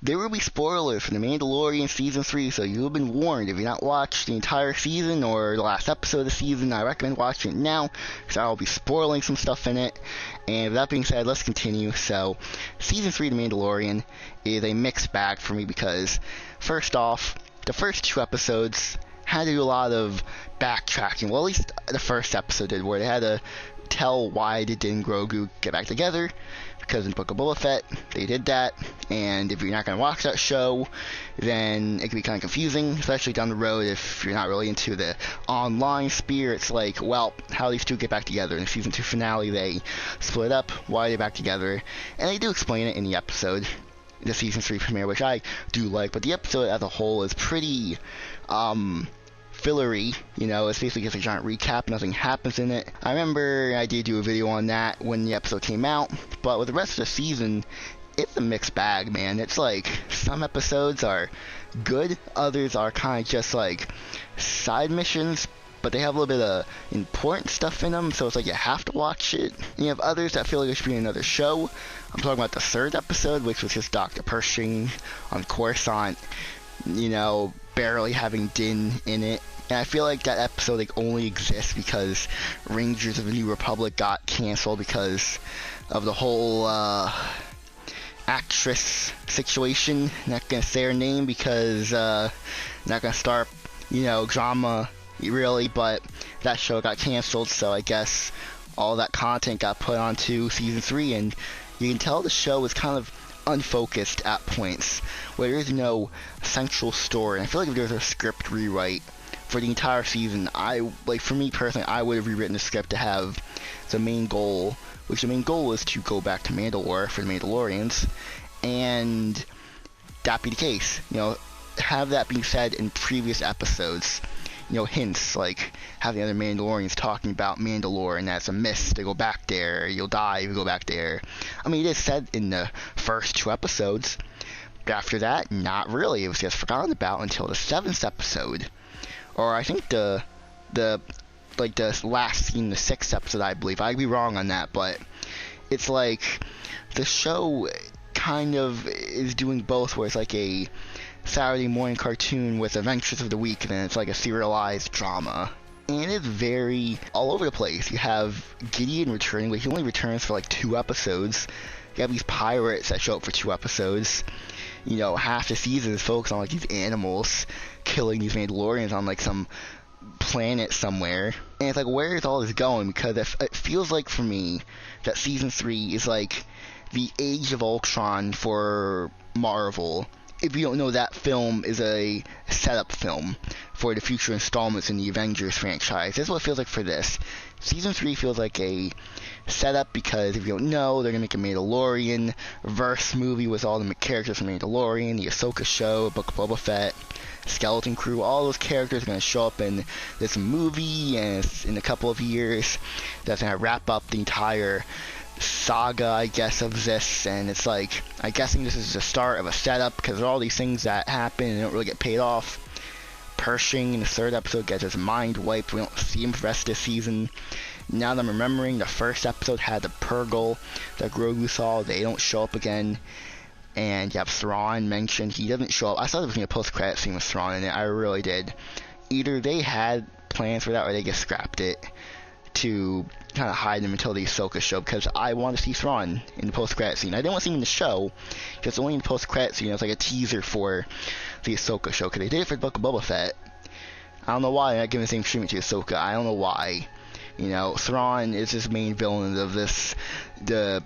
There will be spoilers for The Mandalorian Season 3, so you've been warned. If you've not watched the entire season or the last episode of the season, I recommend watching it now, because I'll be spoiling some stuff in it. And with that being said, let's continue. So, Season 3 of The Mandalorian is a mixed bag for me, because, first off, the first 2 episodes had to do a lot of backtracking. Well, at least the first episode did, where they had to tell why did Din and Grogu get back together, because in the Book of Boba Fett, they did that, and if you're not going to watch that show, then it can be kind of confusing, especially down the road if you're not really into the online sphere. It's like, well, how do these two get back together? In the Season 2 finale, they split up, why are they back together? And they do explain it in the episode, the Season 3 premiere, which I do like, but the episode as a whole is pretty, fillery, it's basically just a giant recap, nothing happens in it. I remember I did do a video on that when the episode came out, but with the rest of the season, it's a mixed bag, man. It's like, some episodes are good, others are kind of just like side missions, but they have a little bit of important stuff in them, so it's like you have to watch it. And you have others that feel like it should be another show. I'm talking about the 3rd episode, which was just Dr. Pershing on Coruscant, barely having Din in it. And I feel like that episode only exists because Rangers of the New Republic got canceled because of the whole actress situation. Not gonna say her name because not gonna start drama really, but that show got canceled, so I guess all that content got put onto Season 3, and you can tell the show is kind of unfocused at points, where there is no central story. And I feel like if there was a script rewrite for the entire season, for me personally, I would have rewritten the script to have the main goal, which the main goal is to go back to Mandalore for the Mandalorians, and that be the case. Have that being said in previous episodes. Hints like have the other Mandalorians talking about Mandalore and that's a miss to go back there, you'll die if you go back there. I mean, it is said in the first 2 episodes, but after that, not really. It was just forgotten about until the 7th episode. Or I think the last scene, the 6th episode, I believe. I could be wrong on that, but it's like the show kind of is doing both, where it's like a Saturday morning cartoon with Adventures of the Week, and then it's like a serialized drama. And it's very all over the place. You have Gideon returning, but he only returns for like 2 episodes. You have these pirates that show up for 2 episodes. Half the season is focused on like these animals killing these Mandalorians on like some planet somewhere. And it's like, where is all this going? Because it feels like for me that Season 3 is like the Age of Ultron for Marvel. If you don't know, that film is a setup film for the future installments in the Avengers franchise. This is what it feels like for this. Season 3 feels like a setup, because if you don't know, they're going to make a Mandalorian verse movie with all the characters from Mandalorian, the Ahsoka show, Book of Boba Fett, Skeleton Crew. All those characters are going to show up in this movie, and in a couple of years, that's going to wrap up the entire saga, I guess, of this. And it's like, I'm guessing this is the start of a setup, because there are all these things that happen and don't really get paid off. Pershing in the 3rd episode gets his mind wiped. We don't see him for the rest of this season. Now that I'm remembering, the 1st episode had the Purgle that Grogu saw. They don't show up again. And you have Thrawn mentioned. He doesn't show up. I thought there was going to be a post-credit scene with Thrawn in it. I really did. Either they had plans for that, or they just scrapped it to kind of hide him until the Ahsoka show, because I want to see Thrawn in the post-credit scene. I didn't want to see him in the show, just only in the post-credit scene. It was like a teaser for the Ahsoka show, because they did it for the Book of Boba Fett. I don't know why they're not giving the same treatment to Ahsoka. I don't know why. Thrawn is this main villain of the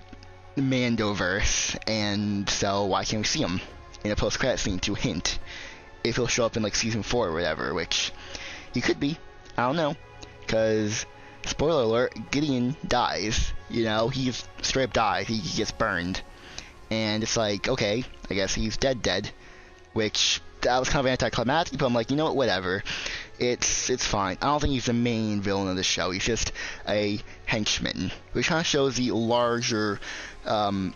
Mandoverse, and so why can't we see him in a post-credit scene to hint if he'll show up in like Season 4 or whatever, which he could be. I don't know, because spoiler alert, Gideon dies. He straight up dies. He gets burned. And it's like, okay, I guess he's dead. Which, that was kind of anticlimactic, but I'm like, you know what, whatever. It's fine. I don't think he's the main villain of the show. He's just a henchman. Which kind of shows the larger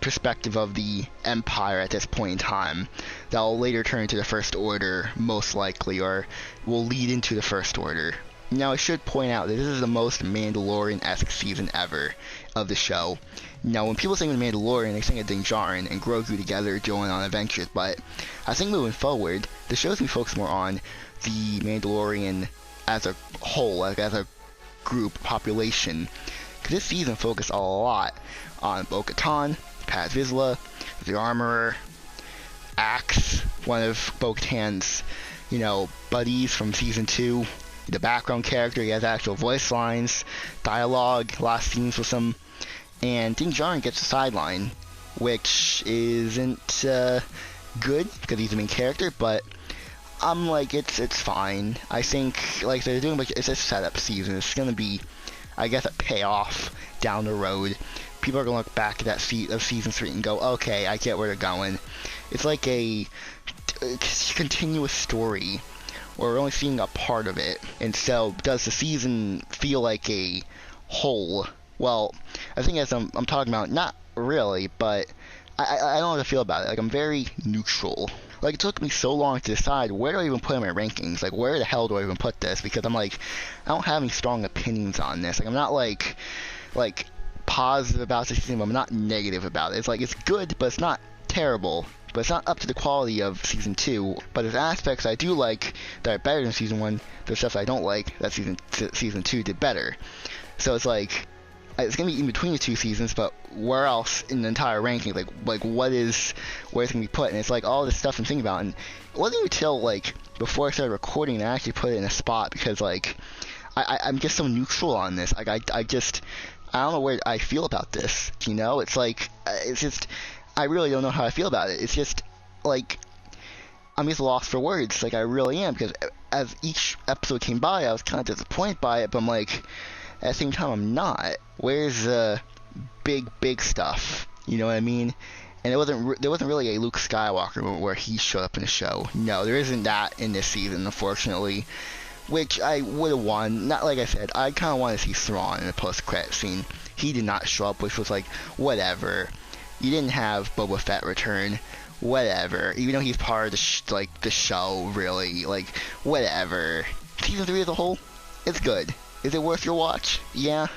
perspective of the Empire at this point in time. That will later turn into the First Order, most likely, or will lead into the First Order. Now, I should point out that this is the most Mandalorian-esque season ever. of the show. Now, when people think of The Mandalorian, they think of Din Djarin and Grogu together going on adventures, but I think moving forward, the show's going to focus more on the Mandalorian as a whole, like as a group, population. Because this season focused a lot on Bo-Katan, Paz Vizsla, the Armorer, Axe, one of Bo-Katan's, buddies from Season 2, the background character. He has actual voice lines, dialogue, a lot of scenes with him. And Din Djarin gets a sideline, which isn't good because he's the main character, but I'm like, it's fine. I think, like they're doing, like, it's a setup season. It's gonna be, I guess, a payoff down the road. People are gonna look back at that of season 3 and go, okay, I get where they're going. It's like a continuous story, where we're only seeing a part of it. And so, does the season feel like a whole? Well, I think as I'm talking about, not really, but I don't know how to feel about it. Like, I'm very neutral. Like, it took me so long to decide where do I even put in my rankings. Like, where the hell do I even put this? Because I'm like, I don't have any strong opinions on this. Like, I'm not like positive about this season, but I'm not negative about it. It's like, it's good, but it's not terrible. But it's not up to the quality of Season 2. But there's aspects I do like that are better than Season 1. There's stuff I don't like that Season 2 did better. So it's like, it's gonna be in between the two seasons, but where else in the entire ranking? Like where it's gonna be put? And it's like all this stuff I'm thinking about, and it wasn't until like before I started recording that I actually put it in a spot, because like I'm just so neutral on this. Like I don't know where I feel about this. It's like it's just I really don't know how I feel about it. It's just like I'm just lost for words. Like I really am, because as each episode came by, I was kind of disappointed by it, but I'm like, at the same time, I'm not. Where's the big stuff? You know what I mean? And there wasn't really a Luke Skywalker moment where he showed up in the show. No, there isn't that in this season, unfortunately. Which I would have won. Not like I said, I kind of want to see Thrawn in the post-credit scene. He did not show up, which was like, whatever. You didn't have Boba Fett return. Whatever. Even though he's part of the show, really. Like, whatever. Season 3 as a whole, it's good. Is it worth your watch? Yeah.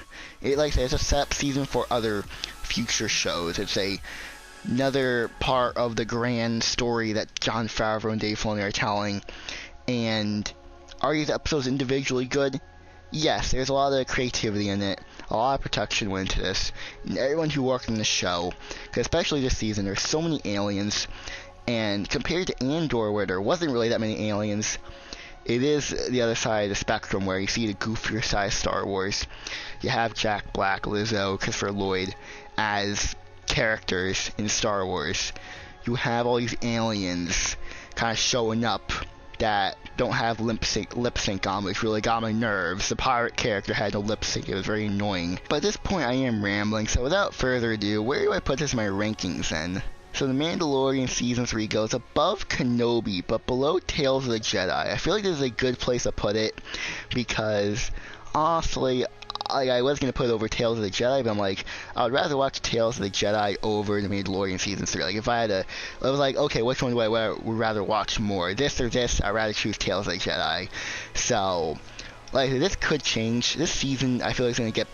Like I said, it's a setup season for other future shows. It's another part of the grand story that Jon Favreau and Dave Filoni are telling. And are these episodes individually good? Yes, there's a lot of creativity in it. A lot of production went into this. And everyone who worked on the show, especially this season, there's so many aliens. And compared to Andor, where there wasn't really that many aliens, it is the other side of the spectrum where you see the goofier side of Star Wars. You have Jack Black, Lizzo, Christopher Lloyd as characters in Star Wars. You have all these aliens kind of showing up that don't have lip sync on, which really got my nerves. The pirate character had no lip sync. It was very annoying. But at this point, I am rambling, so without further ado, where do I put this in my rankings then? So The Mandalorian Season 3 goes above Kenobi, but below Tales of the Jedi. I feel like this is a good place to put it, because honestly, I was going to put it over Tales of the Jedi, but I'm like, I would rather watch Tales of the Jedi over The Mandalorian Season 3. Like, if I had to, I was like, okay, which one would I rather watch more? This or this? I'd rather choose Tales of the Jedi. So, like, this could change. This season, I feel like it's going to get,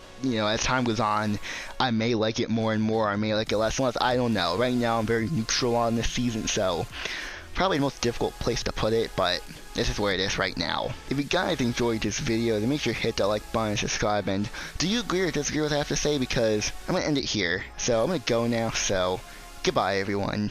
as time goes on, I may like it more and more, I may like it less and less, I don't know. Right now, I'm very neutral on this season, so probably the most difficult place to put it, but this is where it is right now. If you guys enjoyed this video, then make sure to hit that like button and subscribe, and do you agree or disagree with what I have to say? Because I'm going to end it here, so I'm going to go now, so goodbye everyone.